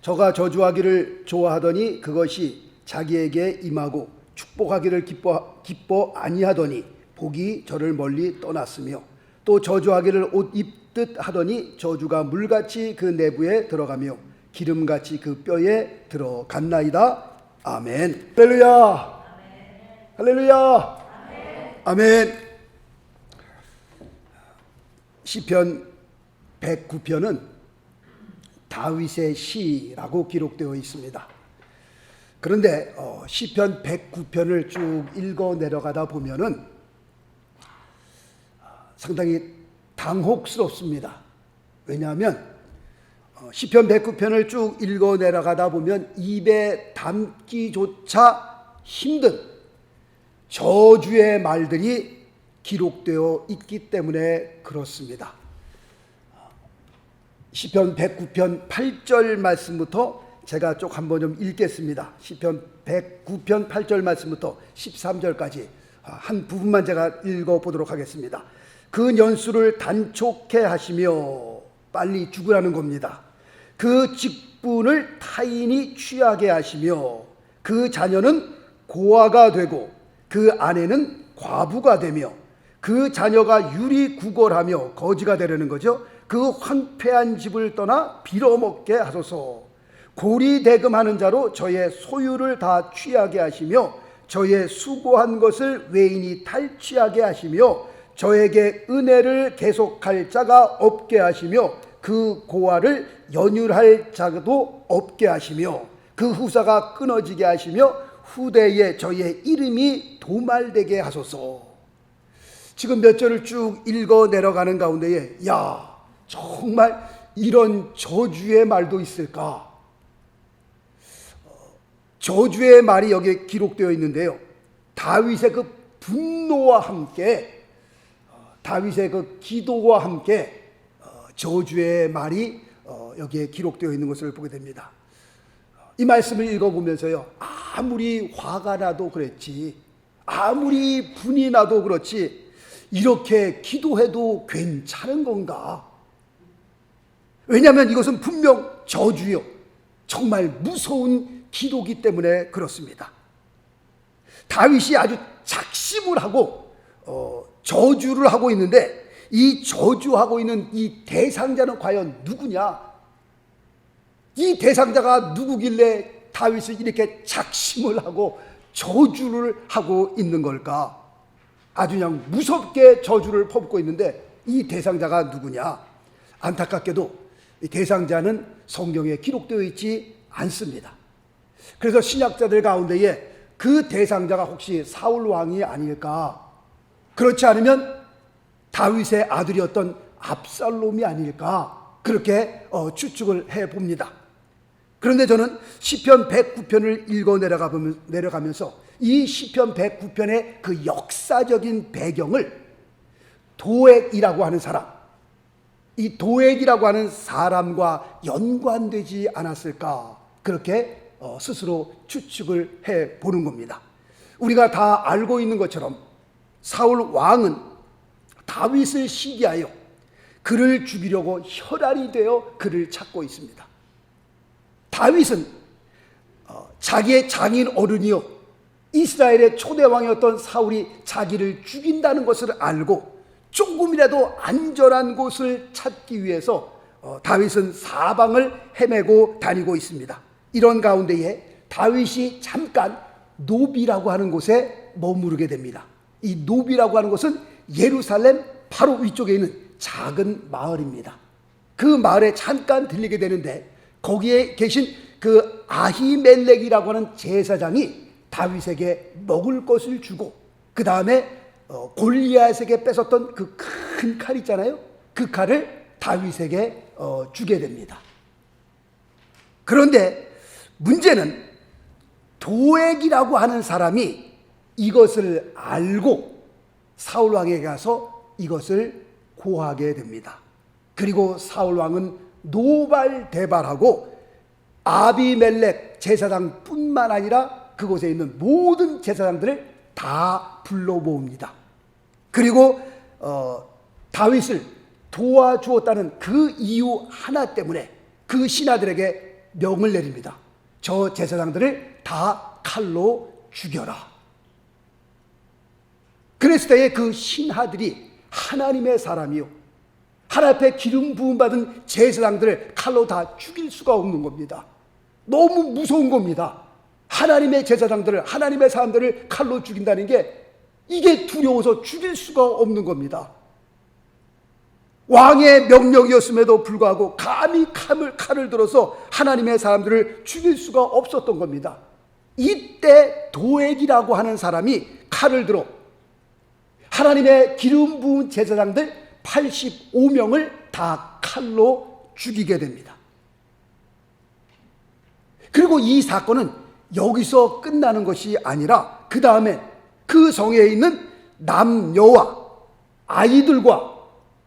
저가 저주하기를 좋아하더니 그것이 자기에게 임하고 축복하기를 기뻐 아니하더니 복이 저를 멀리 떠났으며 또 저주하기를 옷 입듯 하더니 저주가 물같이 그 내부에 들어가며 기름같이 그 뼈에 들어갔나이다. 아멘. 할렐루야. 할렐루야. 아멘. 시편 109편은 다윗의 시라고 기록되어 있습니다. 그런데 시편 109편을 쭉 읽어 내려가다 보면은 상당히 당혹스럽습니다. 왜냐하면 시편 109편을 쭉 읽어 내려가다 보면 입에 담기조차 힘든 저주의 말들이 기록되어 있기 때문에 그렇습니다. 시편 109편 8절 말씀부터 제가 쭉 한번 좀 읽겠습니다. 시편 109편 8절 말씀부터 13절까지 한 부분만 제가 읽어보도록 하겠습니다. 그 년수를 단촉해 하시며 빨리 죽으라는 겁니다. 그 직분을 타인이 취하게 하시며 그 자녀는 고아가 되고 그 아내는 과부가 되며 그 자녀가 유리구걸하며 거지가 되려는 거죠. 그 황폐한 집을 떠나 빌어먹게 하소서. 고리대금하는 자로 저의 소유를 다 취하게 하시며 저의 수고한 것을 외인이 탈취하게 하시며 저에게 은혜를 계속할 자가 없게 하시며 그 고아를 연율할 자도 없게 하시며 그 후사가 끊어지게 하시며 후대에 저의 이름이 도말되게 하소서. 지금 몇 절을 쭉 읽어 내려가는 가운데에 정말 이런 저주의 말도 있을까? 저주의 말이 여기에 기록되어 있는데요. 다윗의 그 분노와 함께 다윗의 그 기도와 함께 저주의 말이 여기에 기록되어 있는 것을 보게 됩니다. 이 말씀을 읽어보면서요, 아무리 화가 나도 그렇지, 아무리 분이 나도 그렇지, 이렇게 기도해도 괜찮은 건가? 왜냐하면 이것은 분명 저주요, 정말 무서운 기도기 때문에 그렇습니다. 다윗이 아주 작심을 하고 저주를 하고 있는데, 이 저주하고 있는 이 대상자는 과연 누구냐? 이 대상자가 누구길래 다윗을 이렇게 작심을 하고 저주를 하고 있는 걸까? 아주 그냥 무섭게 저주를 퍼붓고 있는데 이 대상자가 누구냐? 안타깝게도 이 대상자는 성경에 기록되어 있지 않습니다. 그래서 신약자들 가운데에 그 대상자가 혹시 사울 왕이 아닐까? 그렇지 않으면 다윗의 아들이었던 압살롬이 아닐까? 그렇게 추측을 해봅니다. 그런데 저는 시편 109편을 읽어 내려가면서 이 시편 109편의 그 역사적인 배경을 도액이라고 하는 사람, 이 도액이라고 하는 사람과 연관되지 않았을까? 그렇게 스스로 추측을 해보는 겁니다. 우리가 다 알고 있는 것처럼 사울 왕은 다윗을 시기하여 그를 죽이려고 혈안이 되어 그를 찾고 있습니다. 다윗은 자기의 장인 어른이요, 이스라엘의 초대왕이었던 사울이 자기를 죽인다는 것을 알고 조금이라도 안전한 곳을 찾기 위해서 다윗은 사방을 헤매고 다니고 있습니다. 이런 가운데에 다윗이 잠깐 노비라고 하는 곳에 머무르게 됩니다. 이 노비라고 하는 곳은 예루살렘 바로 위쪽에 있는 작은 마을입니다. 그 마을에 잠깐 들리게 되는데 거기에 계신 그 아히멜렉이라고 하는 제사장이 다윗에게 먹을 것을 주고 그 다음에 골리앗에게 뺏었던 그 큰 칼 있잖아요. 그 칼을 다윗에게 주게 됩니다. 그런데 문제는 도액이라고 하는 사람이 이것을 알고 사울왕에게 가서 이것을 고하게 됩니다. 그리고 사울왕은 노발대발하고 아비멜렉 제사장뿐만 아니라 그곳에 있는 모든 제사장들을 다 불러 모읍니다. 그리고 다윗을 도와주었다는 그 이유 하나 때문에 그 신하들에게 명을 내립니다. 저 제사장들을 다 칼로 죽여라. 그랬을 때에 그 신하들이 하나님의 사람이요, 하나님 앞에 기름 부음 받은 제사장들을 칼로 다 죽일 수가 없는 겁니다. 너무 무서운 겁니다. 하나님의 제사장들을, 하나님의 사람들을 칼로 죽인다는 게 이게 두려워서 죽일 수가 없는 겁니다. 왕의 명령이었음에도 불구하고 감히 칼을 들어서 하나님의 사람들을 죽일 수가 없었던 겁니다. 이때 도액이라고 하는 사람이 칼을 들어 하나님의 기름 부은 제사장들 85명을 다 칼로 죽이게 됩니다. 그리고 이 사건은 여기서 끝나는 것이 아니라 그 다음에 그 성에 있는 남녀와 아이들과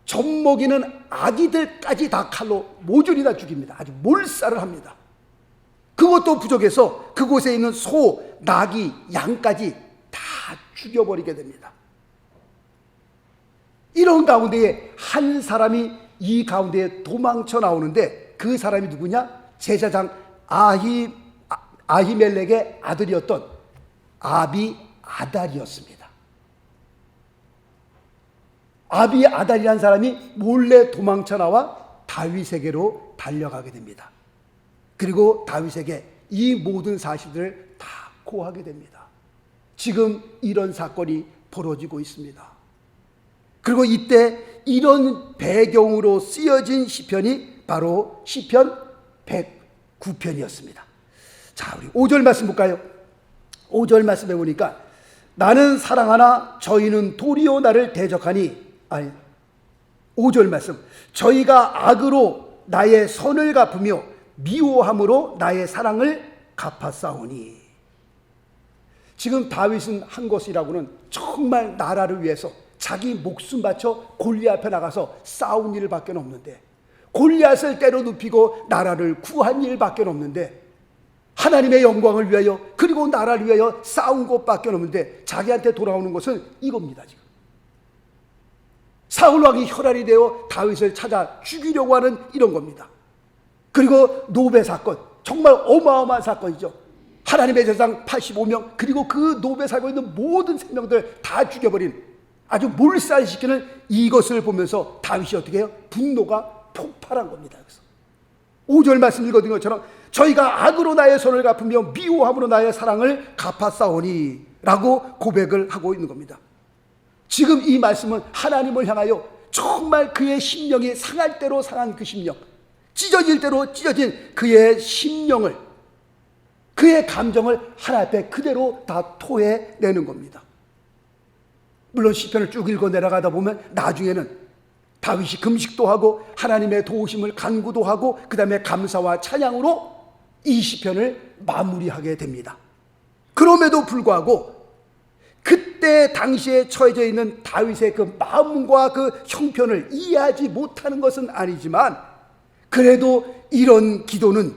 젖먹이는 아기들까지 다 칼로 모조리 다 죽입니다. 아주 몰살을 합니다. 그것도 부족해서 그곳에 있는 소, 나귀, 양까지 다 죽여버리게 됩니다. 이런 가운데에 한 사람이 이 가운데에 도망쳐 나오는데 그 사람이 누구냐? 제사장 아히멜렉의 아들이었던 아비아달이었습니다. 아비아달이라는 사람이 몰래 도망쳐 나와 다윗에게로 달려가게 됩니다. 그리고 다윗에게 이 모든 사실들을 다 고하게 됩니다. 지금 이런 사건이 벌어지고 있습니다. 그리고 이때 이런 배경으로 쓰여진 시편이 바로 시편 109편이었습니다. 자, 우리 5절 말씀 볼까요? 5절 말씀에 보니까 나는 사랑하나 저희는 도리어 나를 대적하니, 5절 말씀, 저희가 악으로 나의 선을 갚으며 미워함으로 나의 사랑을 갚았사오니. 지금 다윗은 한 것이라고는 정말 나라를 위해서 자기 목숨 바쳐 골리앗 앞에 나가서 싸운 일밖에 없는데, 골리앗을 때려 눕히고 나라를 구한 일밖에 없는데, 하나님의 영광을 위하여 그리고 나라를 위하여 싸운 것밖에 없는데 자기한테 돌아오는 것은 이겁니다. 지금 사울 왕이 혈안이 되어 다윗을 찾아 죽이려고 하는 이런 겁니다. 그리고 노베 사건, 정말 어마어마한 사건이죠. 하나님의 제사장 85명, 그리고 그 노베 살고 있는 모든 생명들 다 죽여버린 아주 몰살시키는 이것을 보면서 다윗이 어떻게 해요? 분노가 폭발한 겁니다. 그래서 5절 말씀 읽어드린 것처럼 저희가 악으로 나의 손을 갚으며 미워함으로 나의 사랑을 갚았사오니 라고 고백을 하고 있는 겁니다. 지금 이 말씀은 하나님을 향하여 정말 그의 심령이 상할 대로 상한 그 심령, 찢어질 대로 찢어진 그의 심령을, 그의 감정을 하나님 앞에 그대로 다 토해내는 겁니다. 물론 시편을 쭉 읽어 내려가다 보면 나중에는 다윗이 금식도 하고 하나님의 도우심을 간구도 하고 그 다음에 감사와 찬양으로 이 시편을 마무리하게 됩니다. 그럼에도 불구하고 그때 당시에 처해져 있는 다윗의 그 마음과 그 형편을 이해하지 못하는 것은 아니지만 그래도 이런 기도는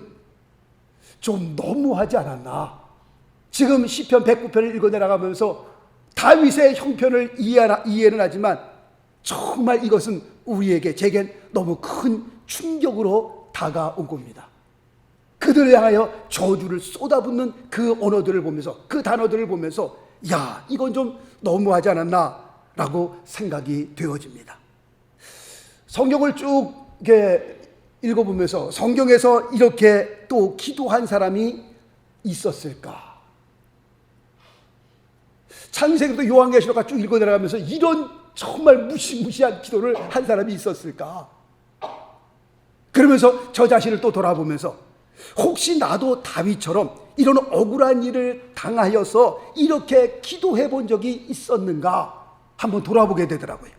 좀 너무하지 않았나. 지금 시편 109편을 읽어 내려가면서 다윗의 형편을 이해는 하지만 정말 이것은 우리에게, 제겐 너무 큰 충격으로 다가온 겁니다. 그들을 향하여 저주를 쏟아붓는 그 언어들을 보면서, 그 단어들을 보면서 야, 이건 좀 너무하지 않았나 라고 생각이 되어집니다. 성경을 쭉 이렇게 읽어보면서 성경에서 이렇게 또 기도한 사람이 있었을까? 창세기부터 요한계시록까지 쭉 읽어 내려가면서 이런 정말 무시무시한 기도를 한 사람이 있었을까? 그러면서 저 자신을 또 돌아보면서 혹시 나도 다윗처럼 이런 억울한 일을 당하여서 이렇게 기도해 본 적이 있었는가 한번 돌아보게 되더라고요.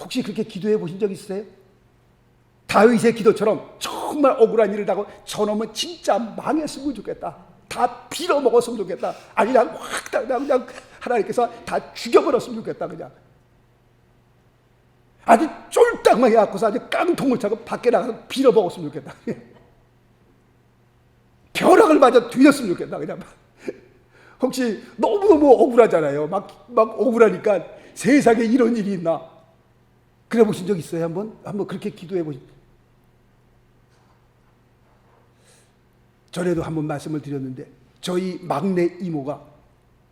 혹시 그렇게 기도해 보신 적 있으세요? 다윗의 기도처럼 정말 억울한 일을 당하고 저놈은 진짜 망했으면 좋겠다, 다 빌어먹었으면 좋겠다, 아니 그냥 확 그냥 하나님께서 다 죽여버렸으면 좋겠다, 그냥 아주 쫄딱만 해갖고서 아주 깡통을 차고 밖에 나가서 빌어먹었으면 좋겠다, 벼락을 맞아 뒤졌으면 좋겠다, 그냥. 혹시 너무너무 억울하잖아요. 막 억울하니까 세상에 이런 일이 있나? 그래 보신 적 있어요? 한번 그렇게 기도해 보신. 전에도 한번 말씀을 드렸는데 저희 막내 이모가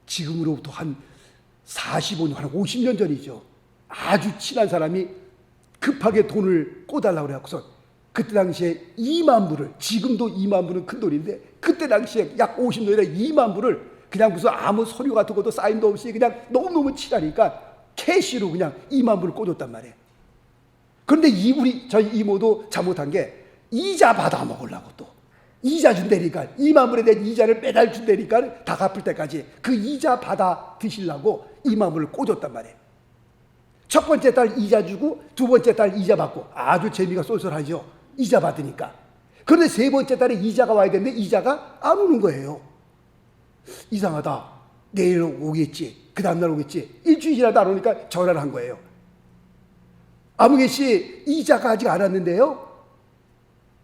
지금으로부터 한 45년, 한 50년 전이죠. 아주 친한 사람이 급하게 돈을 꿔달라고 그래갖고서 그때 당시에 2만 불을, 지금도 2만 불은 큰 돈인데 그때 당시에 약 50년 전에 2만 불을 그냥 무슨 아무 서류 같은 것도 사인도 없이 그냥 너무너무 친하니까 캐시로 그냥 2만 불을 꿔줬단 말이에요. 그런데 저희 이모도 잘못한 게 이자 받아 먹으려고 또 이자 준다니까 2만 불에 대한 이자를 매달 준다니까 다 갚을 때까지 그 이자 받아 드시려고 2만 불을 꿔줬단 말이에요. 첫 번째 달 이자 주고 두 번째 달 이자 받고 아주 재미가 쏠쏠하죠. 이자 받으니까. 그런데 세 번째 달에 이자가 와야 되는데 이자가 안 오는 거예요. 이상하다. 내일 오겠지. 그 다음날 오겠지. 일주일 지나도 안 오니까 전화를 한 거예요. 아무개 씨, 이자가 아직 안 왔는데요.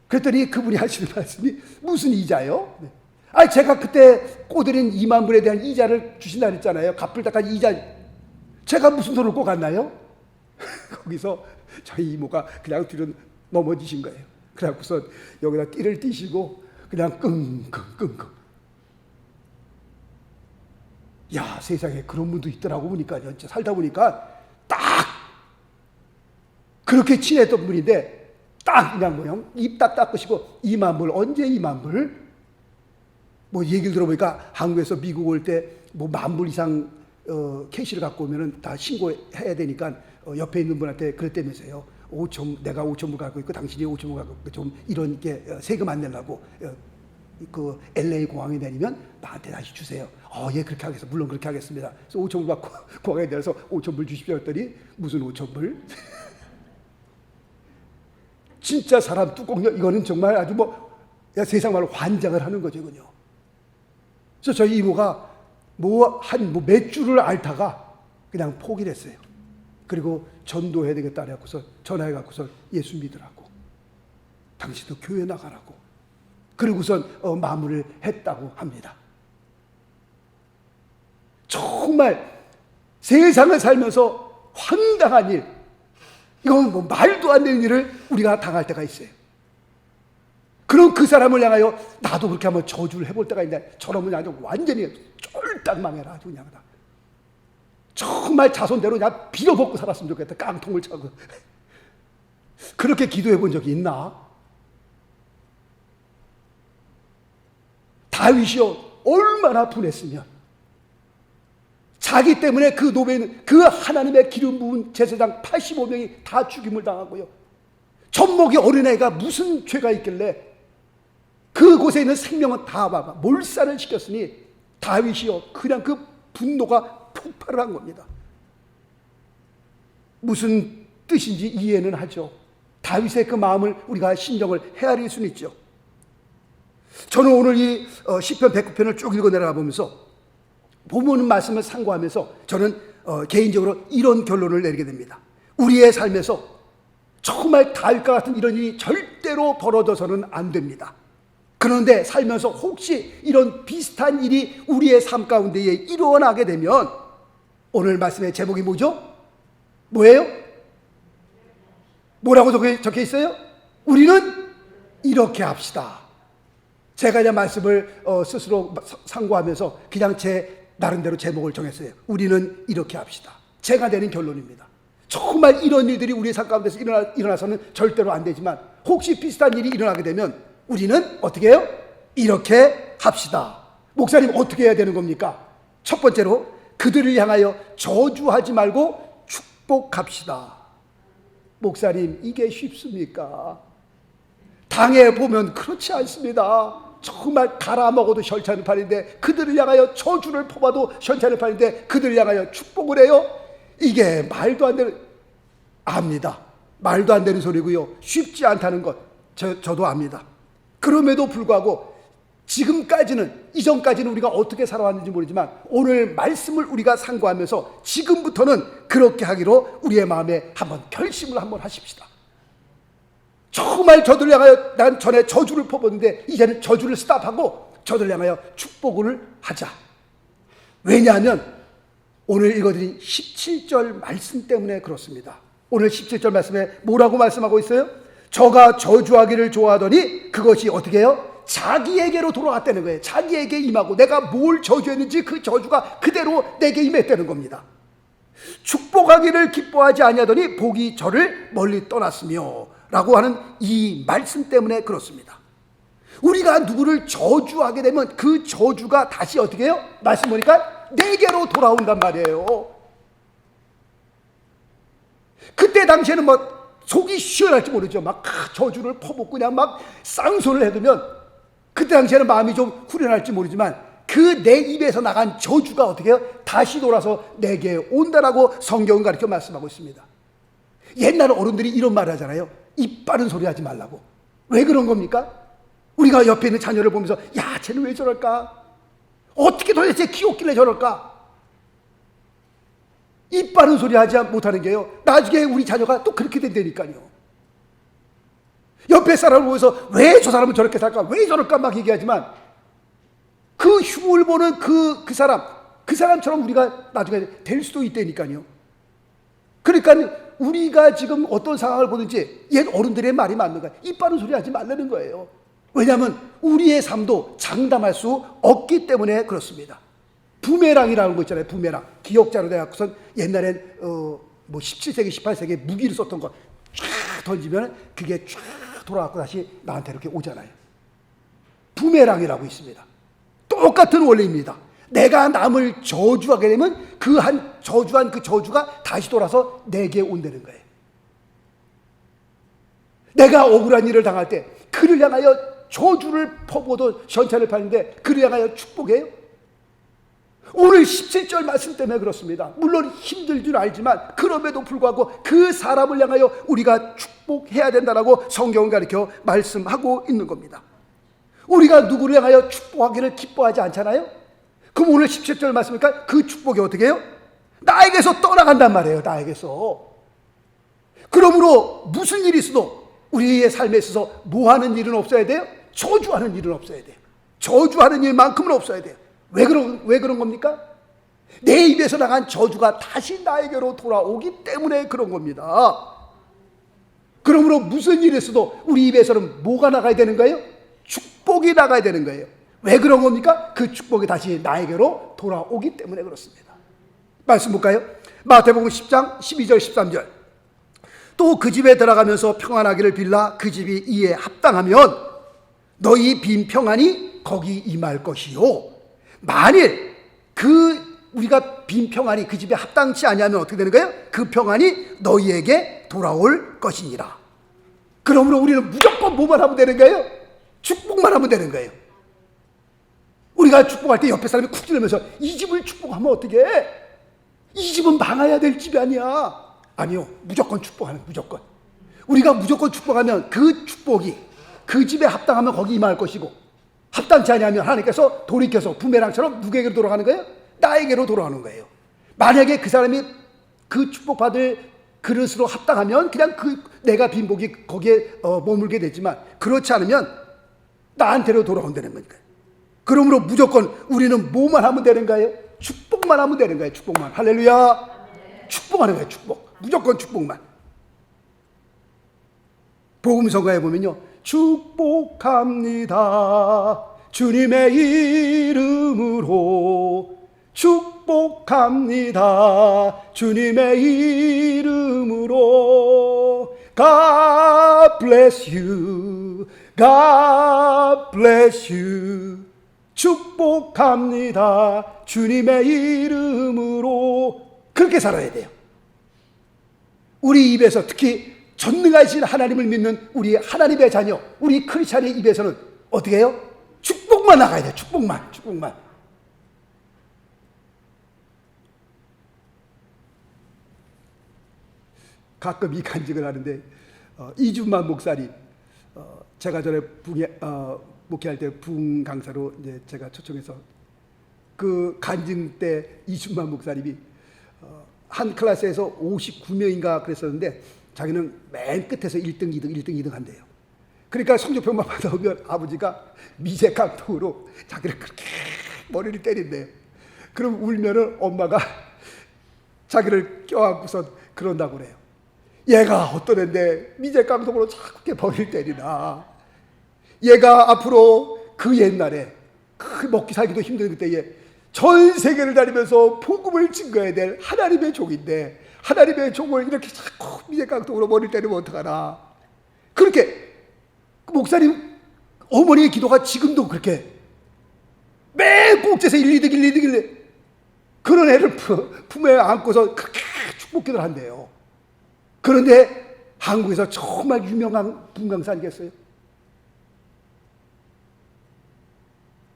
그랬더니 그분이 하시는 말씀이 무슨 이자요? 네. 아니 제가 그때 꼬드린 2만 불에 대한 이자를 주신다 그랬잖아요. 갚을 때까지 이자. 제가 무슨 돈을 꿔갔나요? 거기서 저희 이모가 그냥 뒤로 넘어지신 거예요. 그래갖고서 여기다 띠를 띠시고 그냥 끙끙끙끙. 야, 세상에 그런 분도 있더라고 보니까요. 살다 보니까 딱 그렇게 친했던 분인데 딱 그냥 뭐요? 입 딱 닦으시고 2만 불, 언제 2만 불? 뭐 얘기를 들어보니까 한국에서 미국 올 때 뭐 10,000불 이상 캐시를 갖고 오면은 다 신고해야 되니까 옆에 있는 분한테 그랬다면서요. 내가 5,000불 갖고 있고 당신이 5,000불 갖고 있고 좀 이런 게 세금 안 내려고 그 LA 공항에 내리면 나한테 다시 주세요. 예, 그렇게 하겠습니다. 물론 그렇게 하겠습니다. 그래서 5,000불 받고 공항에 내려서 5,000불 주십시오 했더니 무슨 5,000불? 진짜 사람 뚜껑요. 이거는 정말 아주 세상 말로 환장을 하는 거죠, 이건요. 그래서 저희 이모가 몇 주를 앓다가 그냥 포기를 했어요. 그리고 전도해야 되겠다 해갖고서 전화해갖고서 예수 믿으라고. 당신도 교회 나가라고. 그리고선 마무리를 했다고 합니다. 정말 세상을 살면서 황당한 일, 이건 말도 안 되는 일을 우리가 당할 때가 있어요. 그럼 그 사람을 향하여 나도 그렇게 한번 저주를 해볼 때가 있는데 저놈은 아주 완전히 쫄딱 망해라. 아주 그냥 정말 자손대로 그냥 빌어먹고 살았으면 좋겠다. 깡통을 차고. 그렇게 기도해 본 적이 있나? 다윗이요, 얼마나 분했으면 자기 때문에 그 노베는 그 하나님의 기름 부은 제사장 85명이 다 죽임을 당하고요. 젖먹이 어린애가 무슨 죄가 있길래 그곳에 있는 생명은 다 몰살을 시켰으니 다윗이요, 그냥 그 분노가 폭발을 한 겁니다. 무슨 뜻인지 이해는 하죠. 다윗의 그 마음을 우리가 신정을 헤아릴 수는 있죠. 저는 오늘 이 시편 109편을 쭉 읽어 내려가 보면서 보면 말씀을 상고하면서 저는 개인적으로 이런 결론을 내리게 됩니다. 우리의 삶에서 정말 다윗과 같은 이런 일이 절대로 벌어져서는 안 됩니다. 그런데 살면서 혹시 이런 비슷한 일이 우리의 삶 가운데에 일어나게 되면 오늘 말씀의 제목이 뭐죠? 뭐예요? 뭐라고 적혀 있어요? 우리는 이렇게 합시다. 제가 이제 말씀을 스스로 상고하면서 그냥 제 나름대로 제목을 정했어요. 우리는 이렇게 합시다. 제가 내린 결론입니다. 정말 이런 일들이 우리의 삶 가운데서 일어나서는 절대로 안 되지만 혹시 비슷한 일이 일어나게 되면 우리는 어떻게 해요? 이렇게 합시다. 목사님 어떻게 해야 되는 겁니까? 첫 번째로 그들을 향하여 저주하지 말고 축복합시다. 목사님 이게 쉽습니까? 당해보면 그렇지 않습니다. 정말 갈아먹어도 현찮은 판인데 그들을 향하여 저주를 퍼봐도 현찮은 판인데 그들을 향하여 축복을 해요? 이게 말도 안 되는, 압니다. 말도 안 되는 소리고요. 쉽지 않다는 것 저도 압니다. 그럼에도 불구하고 이전까지는 우리가 어떻게 살아왔는지 모르지만 오늘 말씀을 우리가 상고하면서 지금부터는 그렇게 하기로 우리의 마음에 한번 결심을 한번 하십시다. 정말 저들을 향하여 난 전에 저주를 퍼붓는데 이제는 저주를 스탑하고 저들을 향하여 축복을 하자. 왜냐하면 오늘 읽어드린 17절 말씀 때문에 그렇습니다. 오늘 17절 말씀에 뭐라고 말씀하고 있어요? 저가 저주하기를 좋아하더니 그것이 어떻게 해요? 자기에게로 돌아왔다는 거예요. 자기에게 임하고 내가 뭘 저주했는지 그 저주가 그대로 내게 임했다는 겁니다. 축복하기를 기뻐하지 아니하더니 복이 저를 멀리 떠났으며 라고 하는 이 말씀 때문에 그렇습니다. 우리가 누구를 저주하게 되면 그 저주가 다시 어떻게 해요? 말씀 보니까 내게로 돌아온단 말이에요. 그때 당시에는 뭐 속이 시원할지 모르죠. 막 저주를 퍼붓고 그냥 막 쌍소리를 해두면 그때 당시에는 마음이 좀 후련할지 모르지만 그 내 입에서 나간 저주가 어떻게 해요? 다시 돌아서 내게 온다라고 성경은 가르쳐 말씀하고 있습니다. 옛날 어른들이 이런 말을 하잖아요. 입 바른 소리 하지 말라고. 왜 그런 겁니까? 우리가 옆에 있는 자녀를 보면서 야 쟤는 왜 저럴까? 어떻게 도대체 귀엽길래 저럴까? 입 바른 소리 하지 못하는 게요, 나중에 우리 자녀가 또 그렇게 된다니까요. 옆에 사람을 보면서 왜 저 사람은 저렇게 살까? 왜 저럴까? 막 얘기하지만 그 흉을 보는 그 사람처럼 우리가 나중에 될 수도 있다니까요. 그러니까 우리가 지금 어떤 상황을 보든지 옛 어른들의 말이 맞는 거예요. 입 바른 소리 하지 말라는 거예요. 왜냐하면 우리의 삶도 장담할 수 없기 때문에 그렇습니다. 부메랑이라는 거 있잖아요. 부메랑. 기억자로 돼갖고선 옛날엔 뭐 17세기, 18세기 무기를 썼던 거 쫙 던지면 그게 쫙 돌아갖고 다시 나한테 이렇게 오잖아요. 부메랑이라고 있습니다. 똑같은 원리입니다. 내가 남을 저주하게 되면 저주한 그 저주가 다시 돌아서 내게 온다는 거예요. 내가 억울한 일을 당할 때 그를 향하여 저주를 퍼부어도 전차를 파는데 그를 향하여 축복해요? 오늘 17절 말씀 때문에 그렇습니다. 물론 힘들 줄 알지만 그럼에도 불구하고 그 사람을 향하여 우리가 축복해야 된다라고 성경은 가르쳐 말씀하고 있는 겁니다. 우리가 누구를 향하여 축복하기를 기뻐하지 않잖아요? 그럼 오늘 17절 말씀이니까 그 축복이 어떻게 해요? 나에게서 떠나간단 말이에요. 나에게서. 그러므로 무슨 일이 있어도 우리의 삶에 있어서 뭐 하는 일은 없어야 돼요? 저주하는 일은 없어야 돼요. 저주하는 일만큼은 없어야 돼요. 왜 그런 겁니까? 내 입에서 나간 저주가 다시 나에게로 돌아오기 때문에 그런 겁니다. 그러므로 무슨 일이 있어도 우리 입에서는 뭐가 나가야 되는 거예요? 축복이 나가야 되는 거예요. 왜 그런 겁니까? 그 축복이 다시 나에게로 돌아오기 때문에 그렇습니다. 말씀 볼까요? 마태복음 10장 12절 13절. 또 그 집에 들어가면서 평안하기를 빌라 그 집이 이에 합당하면 너희 빈 평안이 거기 임할 것이요. 만일 우리가 빈 평안이 그 집에 합당치 아니하면 어떻게 되는 거예요? 그 평안이 너희에게 돌아올 것이니라. 그러므로 우리는 무조건 뭐만 하면 되는 거예요? 축복만 하면 되는 거예요. 우리가 축복할 때 옆에 사람이 쿡 찌르면서 이 집을 축복하면 어떻게 해? 이 집은 망해야 될 집이 아니야. 아니요. 무조건 축복하는 거예요. 무조건. 우리가 무조건 축복하면 그 축복이 그 집에 합당하면 거기 임할 것이고 합당치 아니하면 하나님께서 돌이켜서 부메랑처럼 누구에게로 돌아가는 거예요? 나에게로 돌아오는 거예요. 만약에 그 사람이 그 축복받을 그릇으로 합당하면 그냥 내가 빈 복이 거기에 머물게 되지만 그렇지 않으면 나한테로 돌아온다는 거니까요. 그러므로 무조건 우리는 뭐만 하면 되는 거예요? 축복만 하면 되는 거예요. 축복만. 할렐루야. 축복하는 거예요. 축복. 무조건 축복만. 복음성가에 보면요, 축복합니다. 주님의 이름으로 축복합니다. 주님의 이름으로 God bless you. God bless you. 축복합니다. 주님의 이름으로. 그렇게 살아야 돼요. 우리 입에서 특히 전능하신 하나님을 믿는 우리 하나님의 자녀, 우리 크리스찬의 입에서는 어떻게 해요? 축복만 나가야 돼요. 축복만. 가끔 이 간증을 하는데 이준만 목사님, 제가 전에 목회할 때 부흥 강사로 이제 제가 초청해서 그 간증 때 이준만 목사님이 한 클래스에서 59명인가 그랬었는데 자기는 맨 끝에서 1등, 2등 한대요. 그러니까 성적표만 받아오면 아버지가 미제깡통으로 자기를 그렇게 머리를 때린대요. 그럼 울면은 엄마가 자기를 껴안고서 그런다고 그래요. 얘가 어떤 애인데 미제깡통으로 자꾸 이렇게 머리를 때리나. 얘가 앞으로 그 옛날에 그 먹기 살기도 힘든 그때에 전 세계를 다니면서 복음을 증거해야 될 하나님의 종인데 하나님의 종을 이렇게 자꾸 미제깡통으로 머리를 때리면 어떡하나. 그렇게 목사님 어머니의 기도가 지금도 그렇게 매 꼭지에서 1, 2등 1, 2등 1, 2등 그런 애를 품에 안고서 그렇게 축복 기도를 한대요. 그런데 한국에서 정말 유명한 분강사 아니겠어요?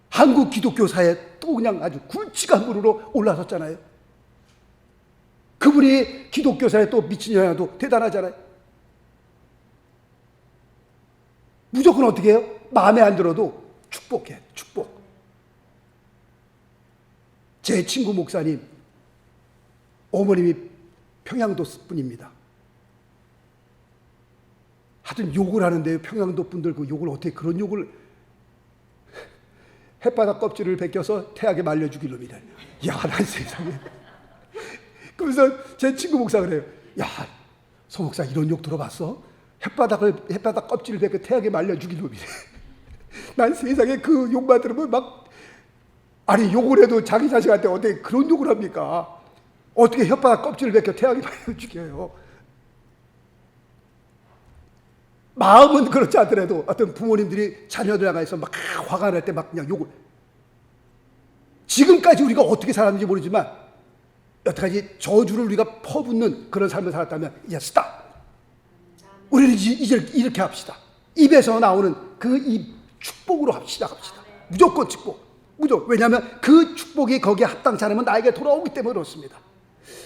한국 기독교사에 또 그냥 아주 굵직한분으로 올라섰잖아요. 그분이 기독교사에 또 미친 영향도 대단하잖아요. 무조건 어떻게 해요? 마음에 안 들어도 축복해. 축복. 제 친구 목사님 어머님이 평양도 분입니다. 하여튼 욕을 하는데요. 평양도 분들 그 욕을 어떻게 그런 욕을 햇바닥 껍질을 벗겨서 태양에 말려주길 놈이다. 야, 난 세상에. 그러면서 제 친구 목사가 그래요. 야, 서 목사 이런 욕 들어봤어? 햇바닥 껍질을 벗겨 태양에 말려주길 놈이래. 난 세상에 그 욕만 들으면 막 아니 욕을 해도 자기 자식한테 어떻게 그런 욕을 합니까? 어떻게 혓바닥 껍질을 벗겨 태양에 말려주게요? 마음은 그렇지 않더라도 어떤 부모님들이 자녀들 향해서 막 화가 날 때 막 그냥 욕을. 지금까지 우리가 어떻게 살았는지 모르지만 여태까지 저주를 우리가 퍼붓는 그런 삶을 살았다면 이제 스탑. 우리는 이제 이렇게 합시다. 입에서 나오는 그 입 축복으로 시작합시다. 무조건 축복. 무조건. 왜냐하면 그 축복이 거기에 합당치 않으면 나에게 돌아오기 때문에 그렇습니다.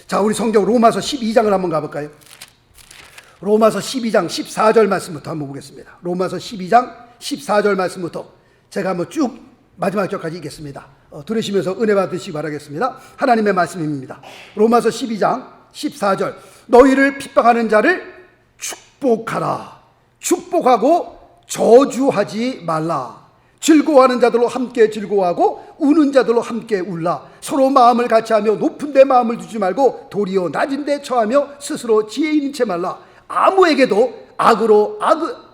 자, 우리 성경 로마서 12장을 한번 가볼까요? 로마서 12장 14절 말씀부터 한번 보겠습니다. 로마서 12장 14절 말씀부터 제가 한번 쭉 마지막 절까지 읽겠습니다. 들으시면서 은혜 받으시기 바라겠습니다. 하나님의 말씀입니다. 로마서 12장 14절 너희를 핍박하는 자를 축복하라. 축복하고 저주하지 말라. 즐거워하는 자들로 함께 즐거워하고 우는 자들로 함께 울라. 서로 마음을 같이하며 높은 데 마음을 두지 말고 도리어 낮은 데 처하며 스스로 지혜 있는 채 말라. 아무에게도 악으로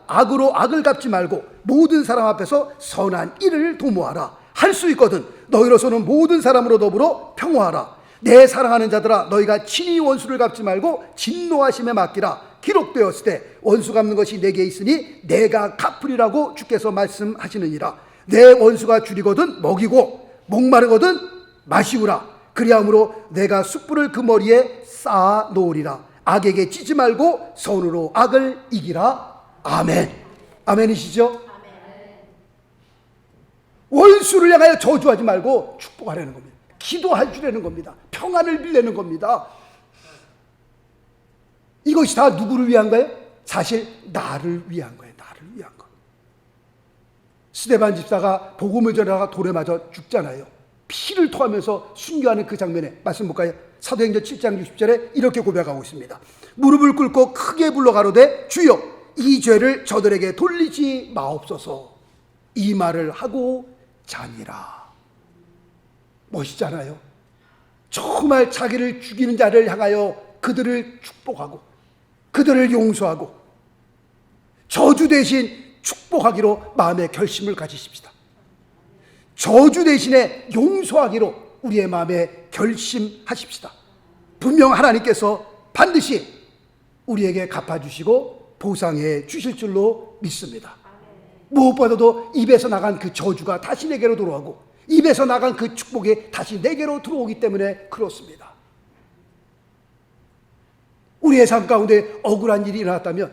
악을 갚지 말고 모든 사람 앞에서 선한 일을 도모하라. 할 수 있거든 너희로서는 모든 사람으로 더불어 평화하라. 내 사랑하는 자들아 너희가 친히 원수를 갚지 말고 진노하심에 맡기라. 기록되었을 때 원수 갚는 것이 내게 있으니 내가 갚으리라고 주께서 말씀하시느니라. 내 원수가 줄이거든 먹이고 목마르거든 마시우라. 그리함으로 내가 숯불을 그 머리에 쌓아 놓으리라. 악에게 찌지 말고 선으로 악을 이기라. 아멘. 아멘이시죠? 원수를 향하여 저주하지 말고 축복하라는 겁니다. 기도해 주라는 겁니다. 평안을 빌려는 겁니다. 이것이 다 누구를 위한 거예요? 사실 나를 위한 거예요. 나를 위한 거. 스데반 집사가 복음을 전하다가 돌에 맞아 죽잖아요. 피를 토하면서 순교하는 그 장면에 말씀 볼까요? 사도행전 7장 60절에 이렇게 고백하고 있습니다. 무릎을 꿇고 크게 불러 가로되 주여 이 죄를 저들에게 돌리지 마옵소서. 이 말을 하고 자니라. 멋있잖아요. 정말 자기를 죽이는 자를 향하여 그들을 축복하고 그들을 용서하고 저주 대신 축복하기로 마음의 결심을 가지십시다. 저주 대신에 용서하기로 우리의 마음에 결심하십시다. 분명 하나님께서 반드시 우리에게 갚아주시고 보상해 주실 줄로 믿습니다. 무엇보다도 입에서 나간 그 저주가 다시 내게로 돌아오고 입에서 나간 그 축복이 다시 내게로 들어오기 때문에 그렇습니다. 우리의 삶 가운데 억울한 일이 일어났다면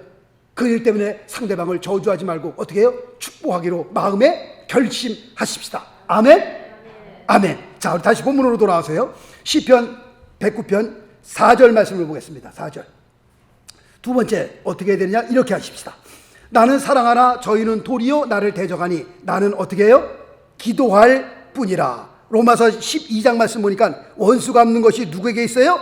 그 일 때문에 상대방을 저주하지 말고 어떻게 해요? 축복하기로 마음에 결심하십시다. 아멘? 아멘. 자, 우리 다시 본문으로 돌아와서요. 시편 109편 4절 말씀을 보겠습니다. 4절. 두 번째 어떻게 해야 되느냐? 이렇게 하십시다. 나는 사랑하나 저희는 도리어 나를 대적하니 나는 어떻게 해요? 기도할 뿐이라. 로마서 12장 말씀 보니까 원수 갚는 것이 누구에게 있어요?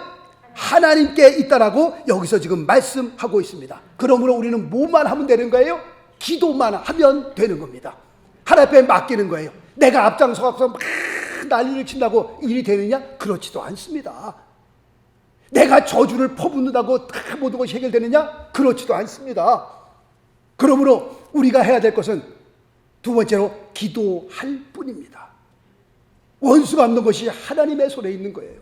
하나님께 있다라고 여기서 지금 말씀하고 있습니다. 그러므로 우리는 뭐만 하면 되는 거예요? 기도만 하면 되는 겁니다. 하나님 앞에 맡기는 거예요. 내가 앞장서 갖고서 막 난리를 친다고 일이 되느냐? 그렇지도 않습니다. 내가 저주를 퍼붓는다고 다 모든 것이 해결되느냐? 그렇지도 않습니다. 그러므로 우리가 해야 될 것은 두 번째로 기도할 뿐입니다. 원수가 없는 것이 하나님의 손에 있는 거예요.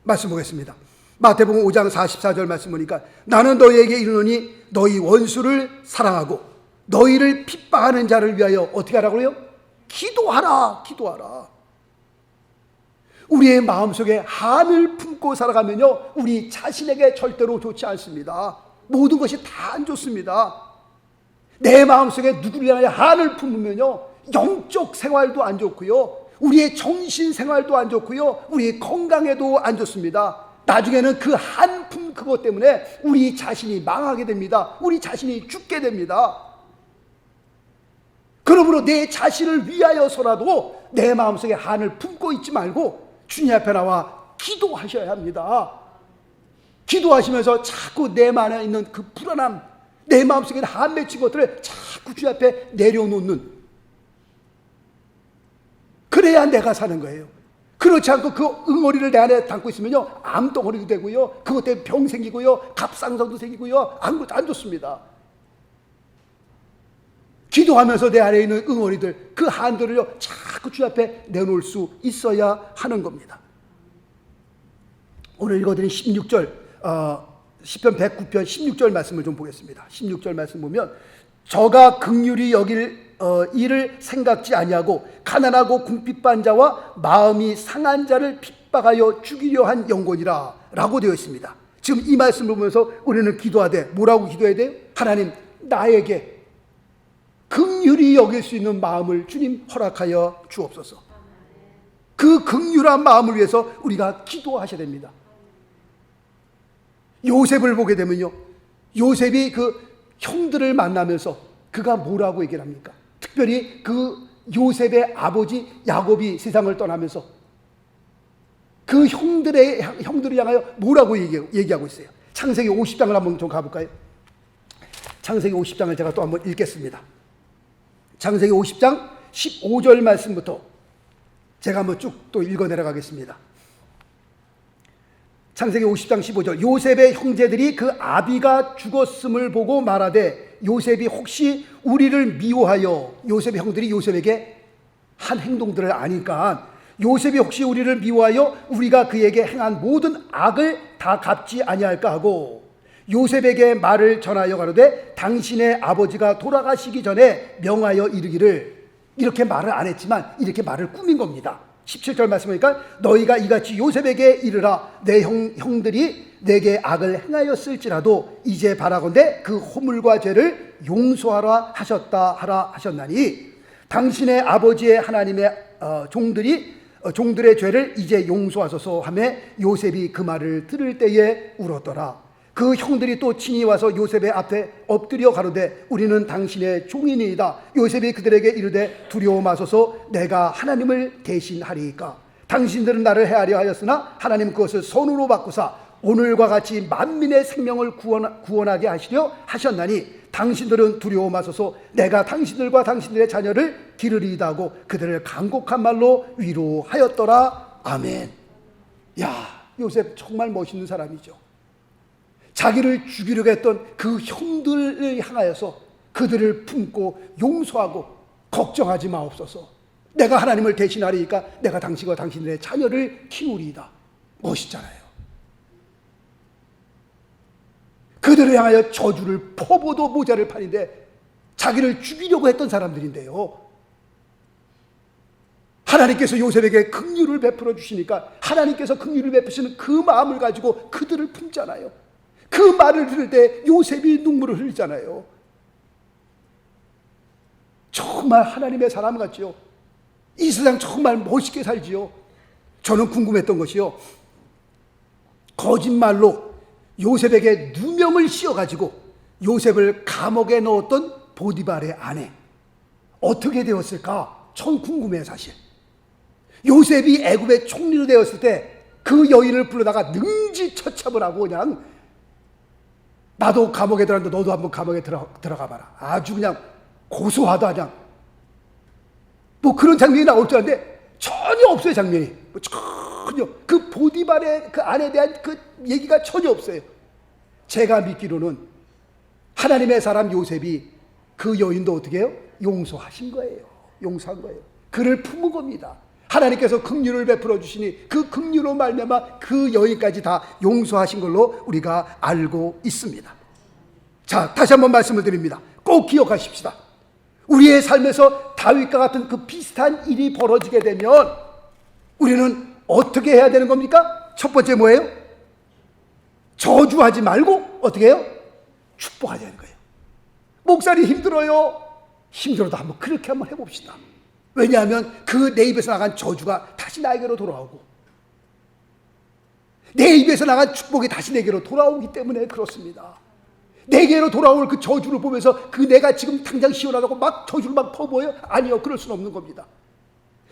말씀 보겠습니다. 마태복음 5장 44절 말씀 보니까 나는 너희에게 이르노니 너희 원수를 사랑하고 너희를 핍박하는 자를 위하여 어떻게 하라고요? 기도하라. 기도하라. 우리의 마음속에 한을 품고 살아가면요, 우리 자신에게 절대로 좋지 않습니다. 모든 것이 다 안 좋습니다. 내 마음속에 누구를 향하여 한을 품으면요, 영적 생활도 안 좋고요, 우리의 정신 생활도 안 좋고요, 우리의 건강에도 안 좋습니다. 나중에는 그 한품 그것 때문에 우리 자신이 망하게 됩니다. 우리 자신이 죽게 됩니다. 그러므로 내 자신을 위하여서라도 내 마음속에 한을 품고 있지 말고 주님 앞에 나와 기도하셔야 합니다. 기도하시면서 자꾸 내 안에 있는 그 불안함, 내 마음속에 한 맺힌 것들을 자꾸 주님 앞에 내려놓는, 그래야 내가 사는 거예요. 그렇지 않고 그 응어리를 내 안에 담고 있으면요, 암덩어리도 되고요, 그것 때문에 병 생기고요, 갑상선도 생기고요, 아무것도 안 좋습니다. 기도하면서 내 안에 있는 응어리들, 그 한들을요 자꾸 주 앞에 내놓을 수 있어야 하는 겁니다. 오늘 읽어드린 16절 시편 109편 16절 말씀을 좀 보겠습니다. 16절 말씀 보면 저가 긍휼히 여길 이를 생각지 아니하고 가난하고 궁핍한 자와 마음이 상한 자를 핍박하여 죽이려 한 영혼이라 라고 되어 있습니다. 지금 이 말씀을 보면서 우리는 기도하되 뭐라고 기도해야 돼요? 하나님, 나에게 긍휼히 여길 수 있는 마음을 주님 허락하여 주옵소서. 그 긍휼한 마음을 위해서 우리가 기도하셔야 됩니다. 요셉을 보게 되면요, 요셉이 그 형들을 만나면서 그가 뭐라고 얘기를 합니까? 특별히 그 요셉의 아버지 야곱이 세상을 떠나면서 그 형들을 향하여 뭐라고 얘기하고 있어요? 창세기 50장을 한번 좀 가볼까요? 창세기 50장을 제가 또 한번 읽겠습니다. 창세기 50장 15절 말씀부터 제가 한번 쭉 또 읽어 내려가겠습니다. 창세기 50장 15절. 요셉의 형제들이 그 아비가 죽었음을 보고 말하되 요셉이 혹시 우리를 미워하여, 요셉의 형들이 요셉에게 한 행동들을 아니까 요셉이 혹시 우리를 미워하여 우리가 그에게 행한 모든 악을 다 갚지 아니할까 하고 요셉에게 말을 전하여 가로되 당신의 아버지가 돌아가시기 전에 명하여 이르기를, 이렇게 말을 안 했지만 이렇게 말을 꾸민 겁니다. 17절 말씀하니까 너희가 이같이 요셉에게 이르라 내 형들이 내게 악을 행하였을지라도 이제 바라건대 그 허물과 죄를 용서하라 하셨다 하라 하셨나니 당신의 아버지의 하나님의 종들의 죄를 이제 용서하소서 하며 요셉이 그 말을 들을 때에 울었더라. 그 형들이 또 친히 와서 요셉의 앞에 엎드려 가로되 우리는 당신의 종이니이다. 요셉이 그들에게 이르되 두려워 마소서, 내가 하나님을 대신하리이까. 당신들은 나를 해하려 하였으나 하나님 그것을 선으로 바꾸사 오늘과 같이 만민의 생명을 구원하게 하시려 하셨나니 당신들은 두려워 마소서, 내가 당신들과 당신들의 자녀를 기르리이다 하고 그들을 간곡한 말로 위로하였더라. 아멘. 야, 요셉 정말 멋있는 사람이죠. 자기를 죽이려고 했던 그 형들을 향하여서 그들을 품고 용서하고 걱정하지 마옵소서, 내가 하나님을 대신하리니까 내가 당신과 당신들의 자녀를 키우리이다. 멋있잖아요. 그들을 향하여 저주를 퍼부어도 모자를 판인데 자기를 죽이려고 했던 사람들인데요, 하나님께서 요셉에게 긍휼을 베풀어 주시니까 하나님께서 긍휼을 베푸시는 그 마음을 가지고 그들을 품잖아요. 그 말을 들을 때 요셉이 눈물을 흘리잖아요. 정말 하나님의 사람 같지요. 이 세상 정말 멋있게 살지요. 저는 궁금했던 것이요, 거짓말로 요셉에게 누명을 씌워가지고 요셉을 감옥에 넣었던 보디발의 아내 어떻게 되었을까? 전 궁금해요. 사실 요셉이 애굽의 총리로 되었을 때 그 여인을 불러다가 능지처참을 하고 그냥 나도 감옥에 들어갔는데 너도 한번 감옥에 들어가 봐라, 아주 그냥 고소하다, 그냥 뭐 그런 장면이 나올 줄 알았는데 전혀 없어요. 장면이 전혀 그 보디발의 그 아내에 대한 그 얘기가 전혀 없어요. 제가 믿기로는 하나님의 사람 요셉이 그 여인도 어떻게 해요? 용서하신 거예요. 용서한 거예요. 그를 품은 겁니다. 하나님께서 긍휼을 베풀어 주시니 그 긍휼로 말미암아 그 여인까지 다 용서하신 걸로 우리가 알고 있습니다. 자, 다시 한번 말씀을 드립니다. 꼭 기억하십시다. 우리의 삶에서 다윗과 같은 그 비슷한 일이 벌어지게 되면 우리는 어떻게 해야 되는 겁니까? 첫 번째 뭐예요? 저주하지 말고 어떻게 해요? 축복하자 하는 거예요. 목사님 힘들어요. 힘들어도 한번 그렇게 한번 해봅시다. 왜냐하면 그 내 입에서 나간 저주가 다시 나에게로 돌아오고 내 입에서 나간 축복이 다시 내게로 돌아오기 때문에 그렇습니다. 내게로 돌아올 그 저주를 보면서 그 내가 지금 당장 시원하다고 막 저주를 막 퍼부어요? 아니요, 그럴 수는 없는 겁니다.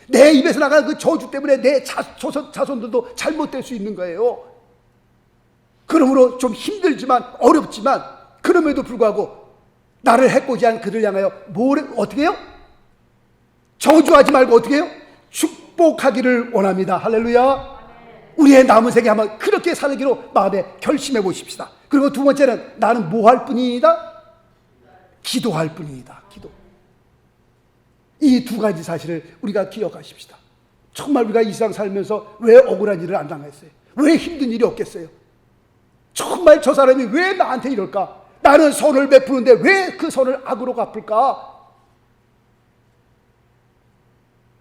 내 입에서 나간 그 저주 때문에 내 자손들도 잘못될 수 있는 거예요. 그러므로 좀 힘들지만 어렵지만 그럼에도 불구하고 나를 해코지한 그들 향하여 어떻게 해요? 저주하지 말고 어떻게 해요? 축복하기를 원합니다. 할렐루야. 우리의 남은 생에 한번 그렇게 살기로 마음에 결심해 보십시다. 그리고 두 번째는 나는 뭐 할 뿐이다? 기도할 뿐이다. 기도. 이 두 가지 사실을 우리가 기억하십시다. 정말 우리가 이 세상 살면서 왜 억울한 일을 안 당했어요? 왜 힘든 일이 없겠어요? 정말 저 사람이 왜 나한테 이럴까? 나는 선을 베푸는데 왜 그 선을 악으로 갚을까?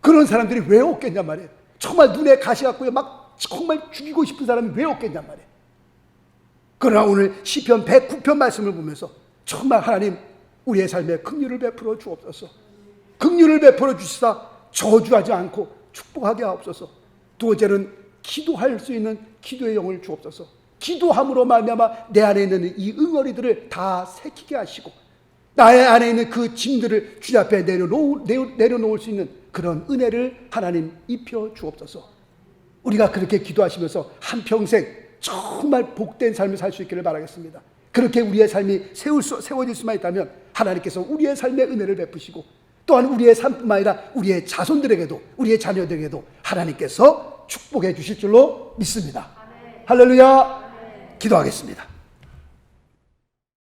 그런 사람들이 왜 없겠냔 말이에요. 정말 눈에 가시 같고요, 막 정말 죽이고 싶은 사람이 왜 없겠냔 말이에요. 그러나 오늘 시편 109편 말씀을 보면서 정말 하나님 우리의 삶에 긍휼을 베풀어 주옵소서. 긍휼을 베풀어 주시사 저주하지 않고 축복하게 하옵소서. 두 번째는 기도할 수 있는 기도의 영을 주옵소서. 기도함으로 말미암아 내 안에 있는 이 응어리들을 다 새기게 하시고 나의 안에 있는 그 짐들을 주님 앞에 내려놓을 수 있는 그런 은혜를 하나님 입혀 주옵소서. 우리가 그렇게 기도하시면서 한평생 정말 복된 삶을 살 수 있기를 바라겠습니다. 그렇게 우리의 삶이 세워질 수만 있다면 하나님께서 우리의 삶의 은혜를 베푸시고 또한 우리의 삶뿐만 아니라 우리의 자손들에게도 우리의 자녀들에게도 하나님께서 축복해 주실 줄로 믿습니다. 할렐루야. 기도하겠습니다.